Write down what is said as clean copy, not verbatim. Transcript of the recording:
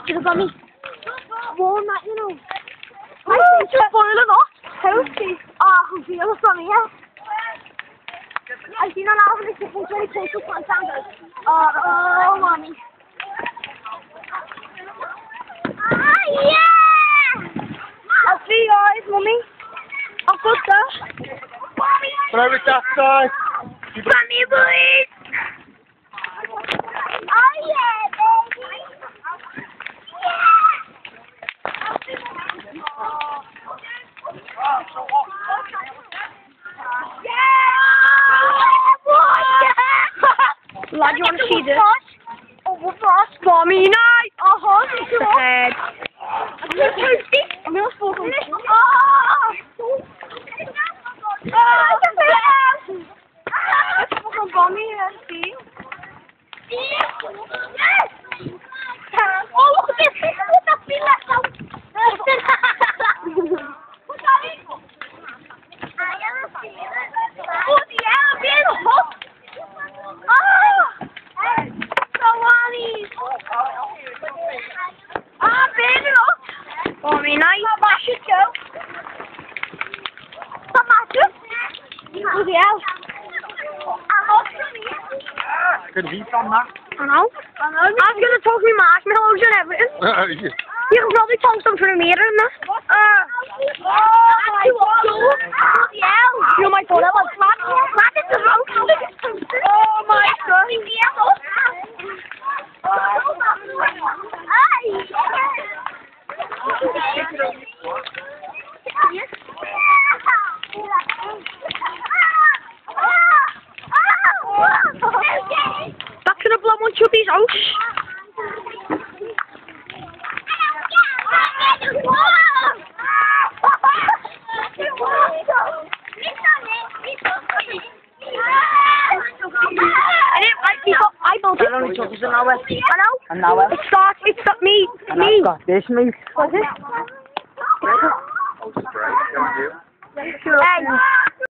should have got me warm that, you know. Oh, it's just boiling up. Toasty. Oh, I can feel it from here. I see that now when the kitchen's really close to my sound. Oh, mommy. Ah, yeah! I'll see you guys, mummy. I've got that. Mommy! Throw it that side. Mommy, please! Oh, yeah, baby! Lad, you want to see this? Oh, what's that? Mommy night! Oh, it's the head. I'm going to toast it. I'm going to fall on it. Oh! Oh, it's a bit. It's fucking mommy, see? Yes! Oh, look at this. Look at that left out. What's that in? Oh, yeah, I'm being hot. Oh! So mommy! Ah, baby, look! Mommy, nice. I should go. That matters. Bloody hell. I'm not from here. Good heat on that. I know. I was going to talk me marshmallows and everything. You can probably talk some from the mirror and that. Oh my god. Bloody hell. You know my toilet was flat. Flat is the wrong color. Oh my god. That's gonna blow on Chubby's house. I only took us an hour. I know. An hour. It's got me. And I've got this, mate. What's it? Oh, spray. Can I do? Hey.